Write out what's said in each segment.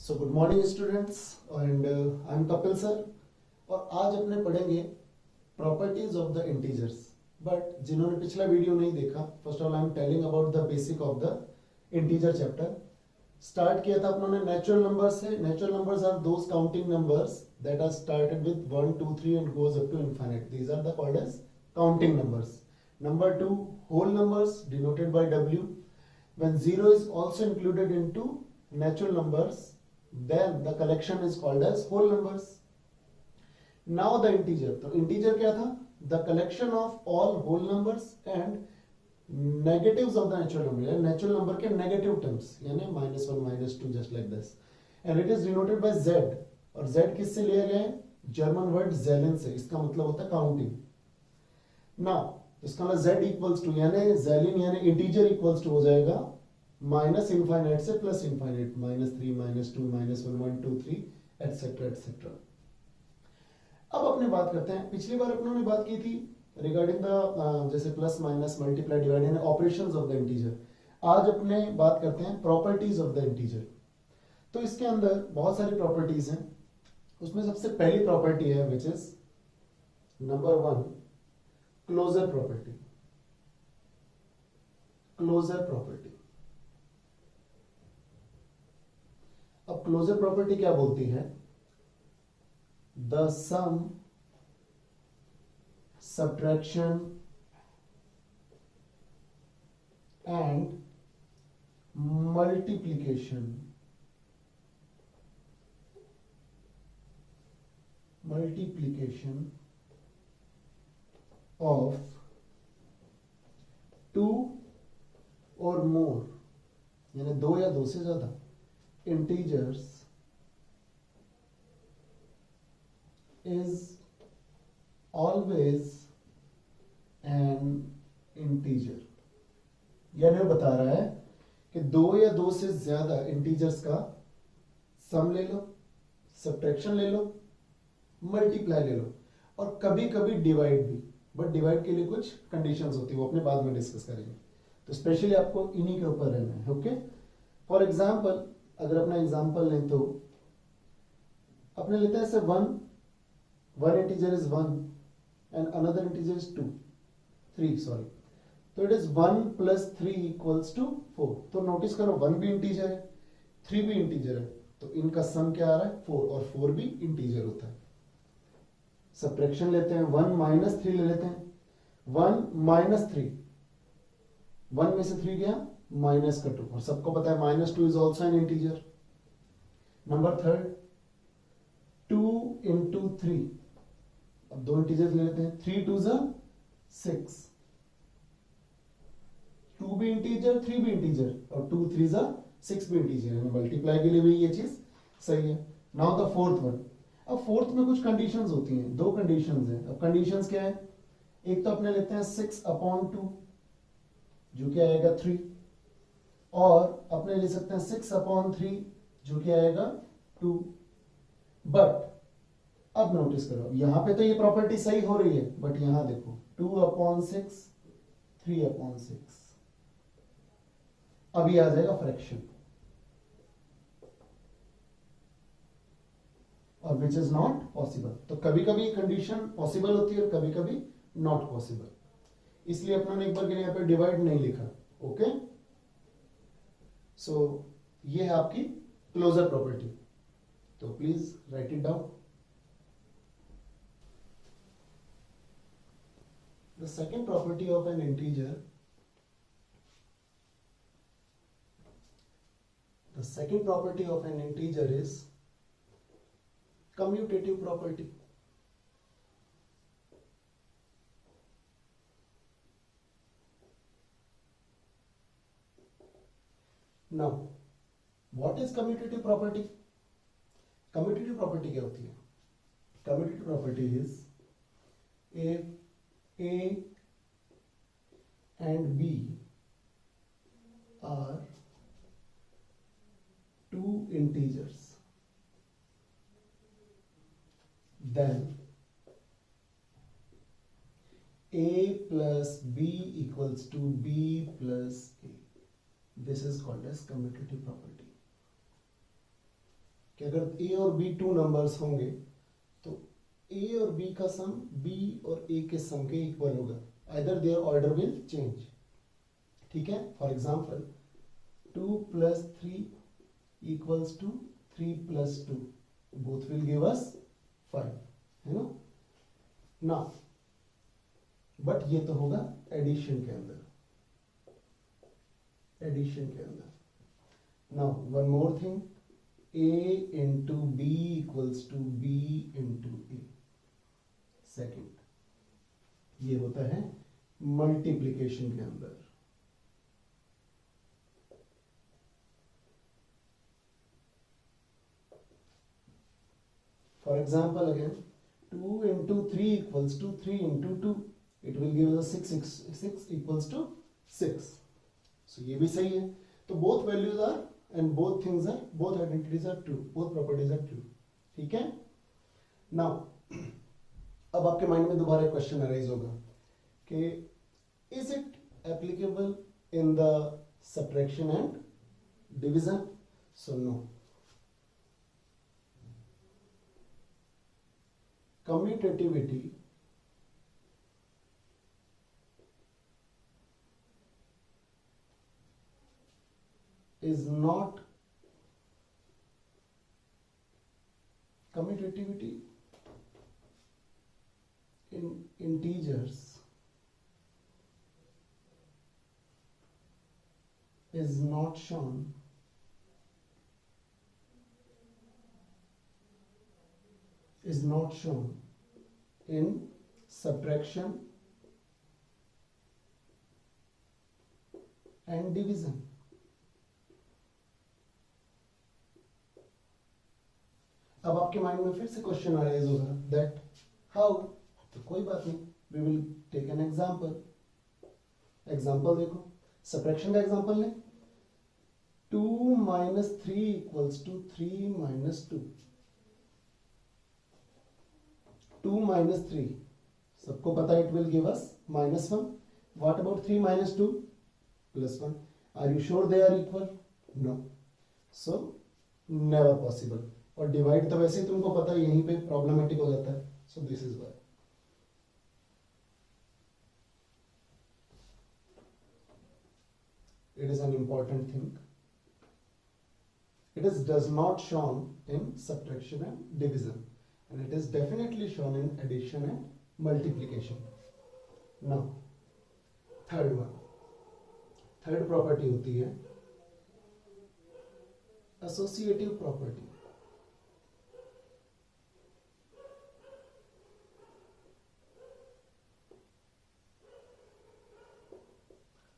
So good morning students and I am Kapil sir. और आज अपने पढ़ेंगे properties of the integers. But जिन्होंने पिछला वीडियो नहीं देखा, first of all I am telling about the basic of the integer chapter. Start किया था अपनों ने नेचुरल नंबर्स से। Natural numbers are those counting numbers that are started with 1 2 3 and goes up to infinite. These are the called as counting numbers. Number 2, whole numbers denoted by W. When 0 is also included into natural numbers, then the collection is called as whole numbers. Now the integer. तो integer क्या था? The collection of all whole numbers and negatives of the natural number. यानी natural number के negative terms, यानी -1, -2, just like this. And it is denoted by Z. और Z किससे लिया गया है? German word Zellen से। इसका मतलब होता है counting. Now इसका मतलब z इक्वल्स टू यानी zellin यानी इंटीजर इक्वल्स टू हो जाएगा माइनस इनफाइनाइट से प्लस इनफाइनाइट, -3 -2 -1 1 2 3 एटसेट्रा एटसेट्रा। अब अपने बात करते हैं, पिछली बार अपनों ने बात की थी रिगार्डिंग द जैसे प्लस माइनस मल्टीप्लाई डिवाइड यानी ऑपरेशंस ऑफ द इंटीजर। आज अपने बात करते हैं प्रॉपर्टीज ऑफ द इंटीजर। तो इसके अंदर बहुत सारी प्रॉपर्टीज हैं। उसमें सबसे पहली प्रॉपर्टी है which is number 1, closure property. Closure property. अब क्लोजर प्रॉपर्टी क्या बोलती है? The sum, subtraction and multiplication of two or more यानी दो या दो से ज्यादा integers is always an integer. यानी वो बता रहा है कि दो या दो से ज्यादा इंटीजर्स का सम ले लो, सब्ट्रैक्शन ले लो, मल्टीप्लाई ले लो और कभी कभी डिवाइड भी। बट डिवाइड के लिए कुछ कंडीशंस होती है, वो अपने बाद में डिस्कस करेंगे। तो स्पेशली आपको इन्हीं के ऊपर रहना है। ओके, फॉर एग्जाम्पल अगर अपना एग्जाम्पल लें तो अपने लेते हैं ऐसे one integer is 1 and another integer is 3 sorry. तो इट इज 1 + 3 = 4। तो नोटिस करो 1 भी इंटीजर है, 3 भी इंटीजर है, तो इनका सम क्या आ रहा है? 4, और 4 भी इंटीजर होता है। सब्ट्रैक्शन लेते हैं, 1 - 3 ले लेते हैं। 1 - 3, 1 में से 3 गया माइनस का 2, और सबको पता है -2 is also an integer. Number 3, 2 × 3। अब दो इंटीजर ले लेते हैं, 3 × 2 = 6। 2 भी इंटीजर, 3 भी इंटीजर, और 2 × 3 = 6 भी इंटीजर है। मल्टीप्लाई के लिए भी ये चीज सही है। Now the fourth one. अब फोर्थ में कुछ कंडीशंस होती हैं, दो कंडीशंस हैं। अब कंडीशंस क्या है? एक तो अपने लेते हैं 6/2 जो कि आएगा 3, और अपने ले सकते हैं 6/3 जो कि आएगा 2। बट अब नोटिस करो, यहां पे तो ये प्रॉपर्टी सही हो रही है, बट यहां देखो 2/6 3/6। अब ये आ जाएगा फ्रैक्शन, और विच इज नॉट पॉसिबल। तो कभी कभी कंडीशन पॉसिबल होती है और कभी कभी नॉट पॉसिबल, इसलिए अपना ने एक बार के लिए यहां पे डिवाइड नहीं लिखा। ओके, सो ये है आपकी क्लोजर प्रॉपर्टी। तो please right it down. The second property of N integer, the second property of an integer is commutative property. Now, what is commutative property? Commutative property क्या होती है? Commutative property is if A and B are two integers, then A plus B equals to B plus A. This is called as commutative property. कि अगर ए और B two numbers होंगे तो ए और B का सम बी और ए के सम के इक्वल होगा, either their order will change. ठीक है, for example 2 + 3 = 3 + 2, both will give us 5, है ना। ना बट ये तो होगा एडिशन के अंदर, एडिशन के अंदर। Now one more thing, a into b = b into a, second ये होता है मल्टीप्लीकेशन के अंदर। For example again 2 into 3 = 3 into 2, it will give us 6 = 6, so ये भी सही है। तो both values are and both things are, both identities are true, both properties are true। ठीक है, now अब आपके माइंड में दोबारा क्वेश्चन अराइज होगा कि is it applicable in the subtraction and division? So no, commutativity is not, commutativity in integers is not shown in subtraction and division। अब आपके माइंड में फिर से क्वेश्चन अराइज होगा दैट हाउ, तो कोई बात नहीं, we will take an example. Example देखो, सब्ट्रैक्शन का एग्जांपल लें, 2 - 3 = 3 - 2, 2 - 3 सबको पता है, it will give us -1। What about 3 - 2 +1? Are you sure they are equal? No, so never possible. और डिवाइड तो वैसे ही तुमको पता है यहीं पे प्रॉब्लमेटिक हो जाता है, so this is why. It is an important thing. It is does not shown in subtraction and division, and it is definitely shown in addition and multiplication. Now, third one, third property होती है associative property।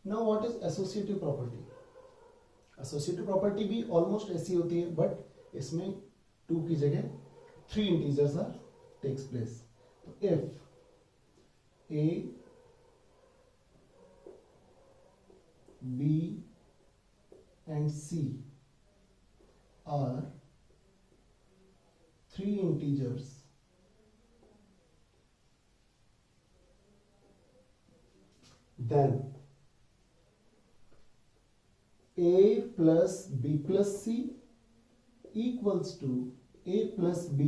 Now what is associative property? Associative property भी almost ऐसी होती है, but इसमें 2 की जगह 3 integers are takes place। तो if a, b and c are 3 integers, then a plus b plus c equals to a plus b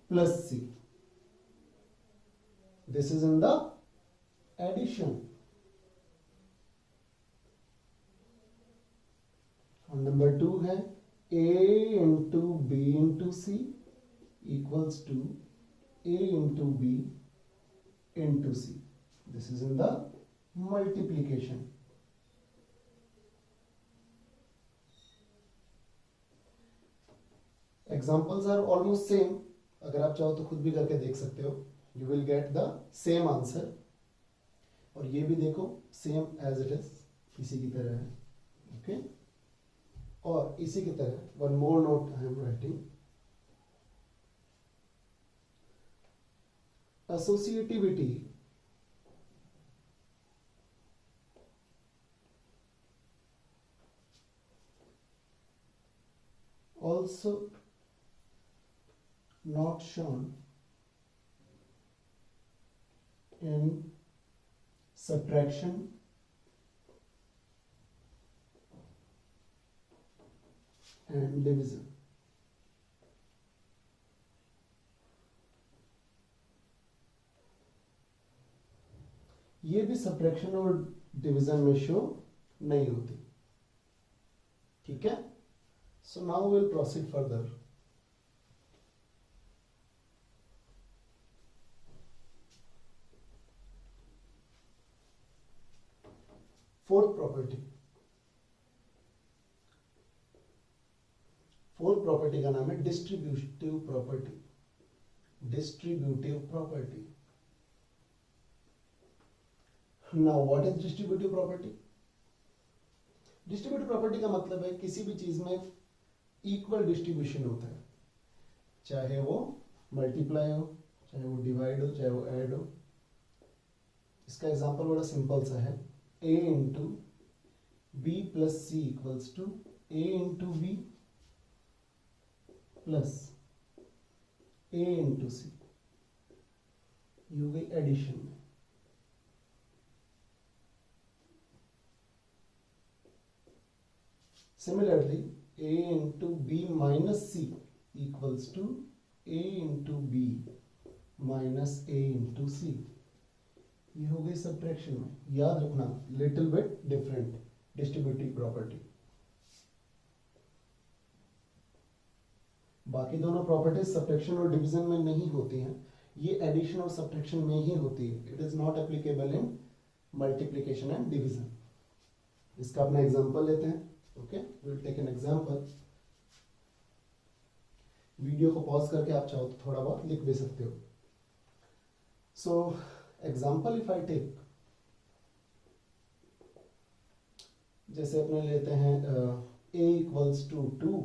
plus c. This is in the addition. और number 2 है a into b into c equals to a into b into c. This is in the multiplication. Examples are almost same, अगर आप चाहो तो खुद भी करके देख सकते हो, you will get the same answer। और ये भी देखो same as it is, इसी की तरह है, okay? और इसी की तरह one more note I am writing, associativity also not shown in subtraction and division। ये भी सब्ट्रैक्शन और डिवीजन में शो नहीं होती। ठीक है, so now will proceed further. Fourth property, fourth property का नाम है distributive property. Distributive property. Now what is distributive property? Distributive property का मतलब है किसी भी चीज में इक्वल डिस्ट्रीब्यूशन होता है, चाहे वो मल्टीप्लाई हो, चाहे वो डिवाइड हो, चाहे वो ऐड हो। इसका एग्जांपल बड़ा सिंपल सा है, a into B plus C equals to a into B plus a into C. ये हो गई एडिशन में। Similarly, a into b minus c equals to a into b minus a into c। ये हो गई subtraction में। याद रखना, little bit different distributive property. बाकी दोनों प्रॉपर्टीज सब्ट्रैक्शन और डिवीजन में नहीं होती हैं, ये एडिशन और सब्ट्रैक्शन में ही होती है। It is not applicable in multiplication and division. इसका अपना एग्जांपल लेते हैं। Okay, we'll take an example. Video को पॉज करके आप चाहो तो थोड़ा बहुत लिख भी सकते हो। So example if I take, जैसे अपने लेते हैं a equals to 2,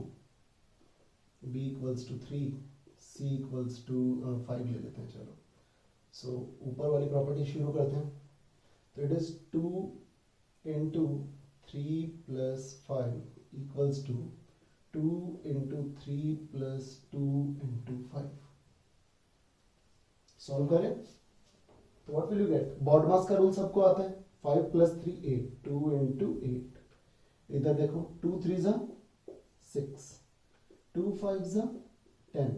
b equals to 3, c equals to 5 ले लेते हैं। चलो, सो ऊपर वाली प्रॉपर्टी शुरू करते हैं। तो it is 2 into 3 plus 5 equals to 2 into 3 plus 2 into 5। Solve करें तो what will you get? BODMAS का रूल सबको आता है, 5 plus 3 8, 2 into 8। इधर देखो, 2 3 जा 6, 2 5 जा 10,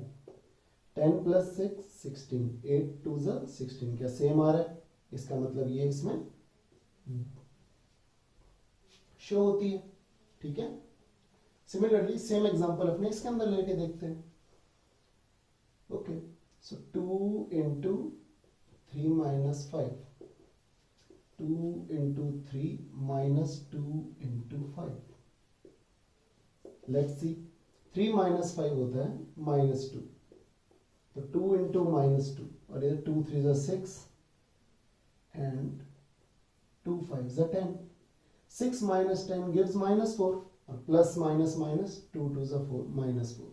10 plus 6 16, 8 2 जा 16। क्या सेम आ रहा है? इसका मतलब ये इसमें शो होती है। ठीक है, सिमिलरली सेम एग्जांपल अपने इसके अंदर लेके देखते हैं। Okay, so 2 into 3 minus 5, 2 into 3 minus 2 into 5। Let's see, 3 minus 5 होता है माइनस 2, तो 2 इंटू माइनस 2, और इधर 2 3 जा 6 एंड 2 5 जा 10। 6 minus 10 gives minus 4, और plus minus minus 2 2 is 4 minus 4।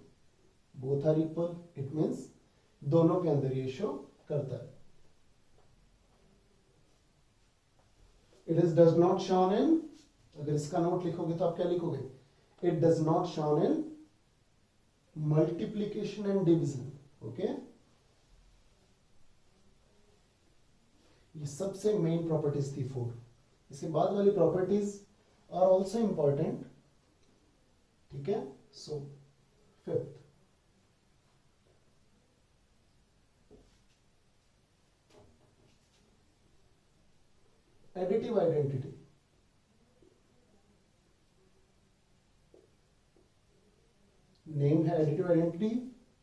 both are equal, it means दोनों के अंदर ये शो करता है। it is does not shown in, अगर इसका नोट लिखोगे तो आप क्या लिखोगे? it does not shown in multiplication and division। okay, ये सबसे मेन प्रॉपर्टीज थी 4। इसके बाद वाली प्रॉपर्टीज आर ऑल्सो इंपॉर्टेंट। ठीक है, so fifth, additive identity. Name है एडिटिव आइडेंटिटी,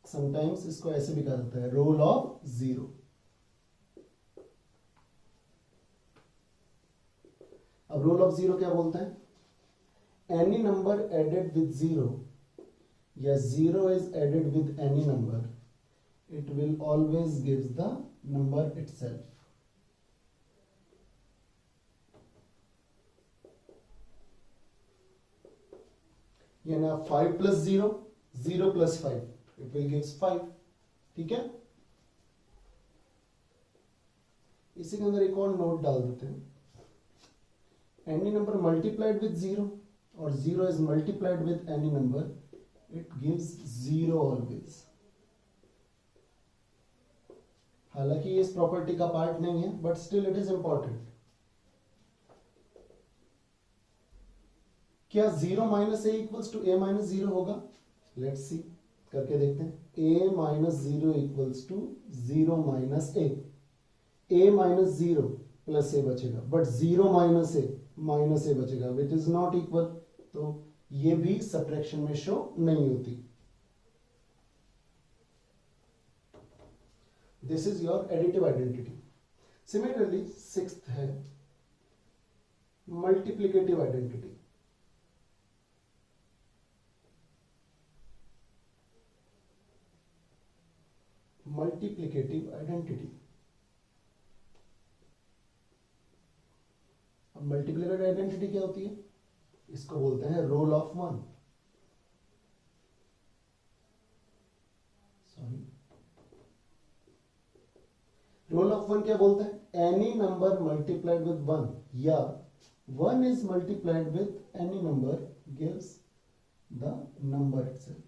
समटाइम्स इसको ऐसे भी कहा जाता है, रोल ऑफ जीरो। अब रोल ऑफ जीरो क्या बोलता है? Any number added with zero, या zero is added with any number, it will always gives the number itself. यानी 5 plus 0, 0 plus 5, it will gives 5। ठीक है, इसी के अंदर एक और नोट डाल देते हैं। any number multiplied with 0 or 0 is multiplied with any number, it gives 0 always। हालांकि ये इस प्रॉपर्टी का पार्ट नहीं है, but still it is important. क्या 0 minus A equals to A minus 0 होगा? लेट्स सी, करके देखते हैं। a minus 0 equals to 0 minus A. a minus 0 plus A बचेगा, बट 0 माइनस ए बचेगा विच इज नॉट इक्वल, तो ये भी सब्ट्रैक्शन में शो नहीं होती. This is your additive identity. Similarly sixth है मल्टीप्लिकेटिव आइडेंटिटी. Multiplicative identity. अब मल्टीप्लिकेटिव आइडेंटिटी क्या होती है? इसको बोलते हैं role of one. Sorry, role of one क्या बोलता है? Any number multiplied with one या one is multiplied with any number gives the number itself.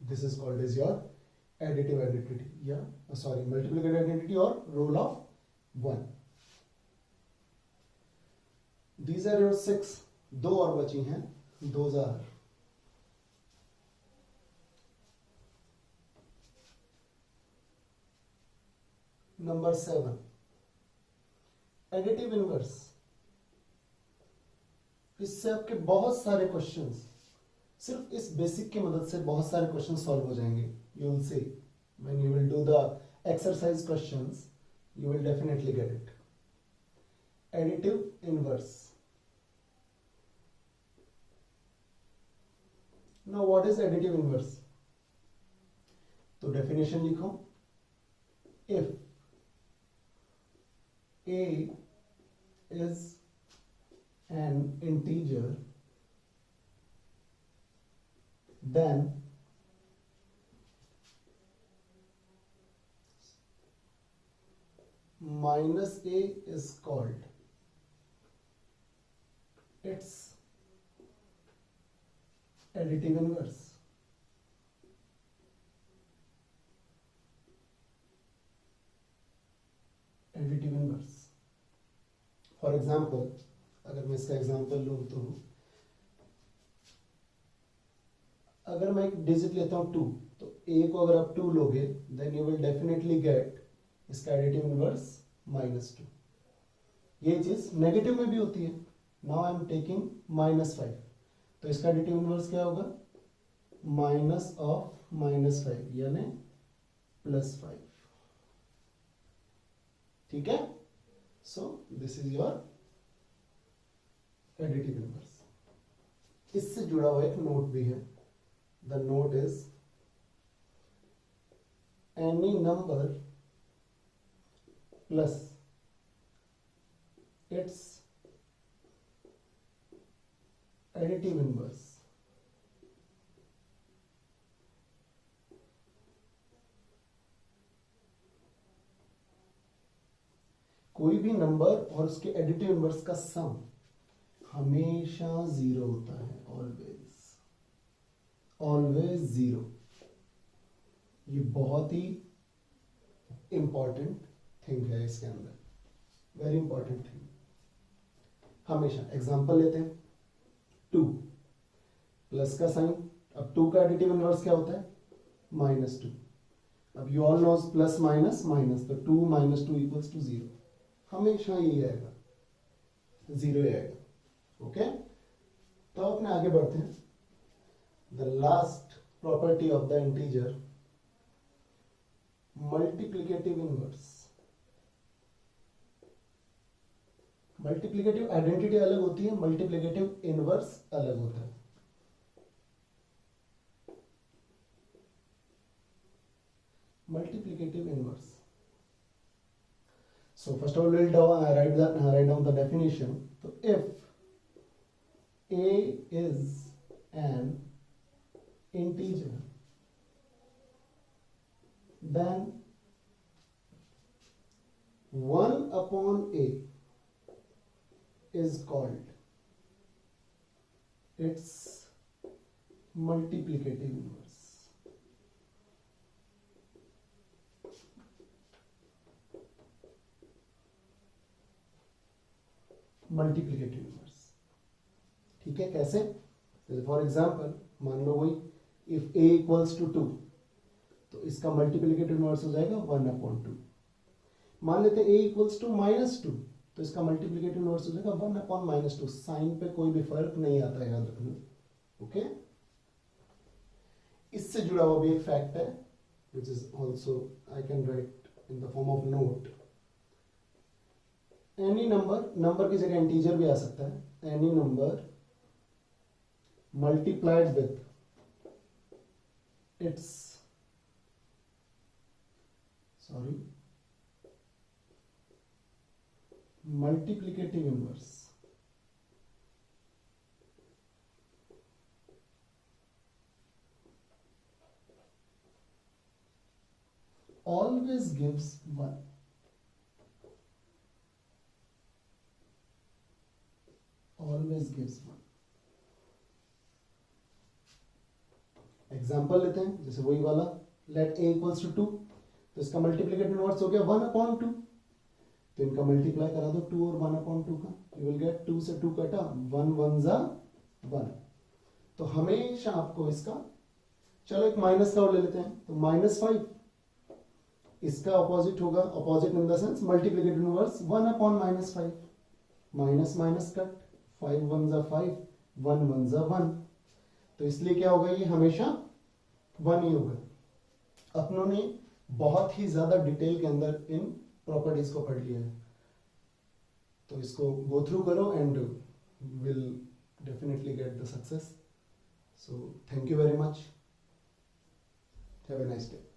This is called as your additive identity. Yeah, sorry, multiplicative identity or role of one. These are your 6. दो और बची हैं. Those are number 7. Additive inverse. इससे आपके बहुत सारे questions, सिर्फ इस बेसिक की मदद से बहुत सारे क्वेश्चन सॉल्व हो जाएंगे. You will see when you will do the exercise questions, you will definitely get it. Additive inverse. Now what is additive inverse? तो डेफिनेशन लिखो. If a is an integer, then minus a is called its additive inverse. Additive inverse. For example, अगर मैं इसका example लूँ तो अगर मैं एक डिजिट लेता हूं 2, तो a को अगर आप 2 लोगे then you will definitely get इसका एडिटिव इनवर्स -2. ये चीज नेगेटिव में भी होती है. नाउ आई एम टेकिंग -5, तो इसका एडिटिव इनवर्स क्या होगा? माइनस ऑफ -5 यानी +5. ठीक है. So this is your additive inverse. इससे जुड़ा हुआ एक नोट भी है. The note is any number plus its additive inverse. कोई भी नंबर और उसके एडिटिव इनवर्स का सम हमेशा 0 होता है. ऑलवेज 0. ये बहुत ही इंपॉर्टेंट थिंग है इसके अंदर. Very important thing. हमेशा एग्जांपल लेते हैं. 2 प्लस का साइन. अब 2 का एडिटिव इनवर्स क्या होता है? -2. अब you all knows plus minus minus, तो 2 - 2 = 0. हमेशा यही आएगा, 0 ही आएगा. ओके. तो अपने आगे बढ़ते हैं. The last property of the integer, multiplicative inverse. Multiplicative identity अलग होती है, multiplicative inverse अलग होता है. Multiplicative inverse. So first of all, we'll write down the definition. So if a is an integer, then 1/a is called its multiplicative inverse. Multiplicative inverse. ठीक है. कैसे? For example मान लो वही, if a = 2, तो इसका मल्टीप्लिकेटिव इनवर्स हो जाएगा 1/2। मान लेते हैं a इक्वल्स टू -2, तो इसका मल्टीप्लिकेटिव इनवर्स हो जाएगा 1/-2। साइन पे कोई भी फर्क नहीं आता है, याद रखना। ओके, इससे जुड़ा हुआ भी एक फैक्ट है which is also I can write in the form of note. Any number की जगह इंटीजर भी आ सकता है। Any number multiplied with its multiplicative inverse always gives 1. Always gives 1. Example लेते हैं, जैसे वही वाला लेट a इक्वल्स टू 2, तो इसका मल्टीप्लिकेटिव इनवर्स हो गया 1/2। तो इनका मल्टीप्लाई करा दो 2 और 1/2 का, यू विल गेट 2 से 2 कटा, 1 1 जा 1। तो हमेशा आपको इसका, चलो एक माइनस का और ले लेते हैं, तो -5 इसका ऑपोजिट होगा, opposite in the sense multiplicative inverse 1/-5, minus minus cut, 5 1 जा 5, 1 1 जा 1। तो इसलिए क्या होगा, ये हमेशा 1 ही होगा। अपनों ने बहुत ही ज्यादा डिटेल के अंदर इन प्रॉपर्टीज को पढ़ लिया है, तो इसको गो थ्रू करो and will definitely get the success. So thank you very much, have a nice day.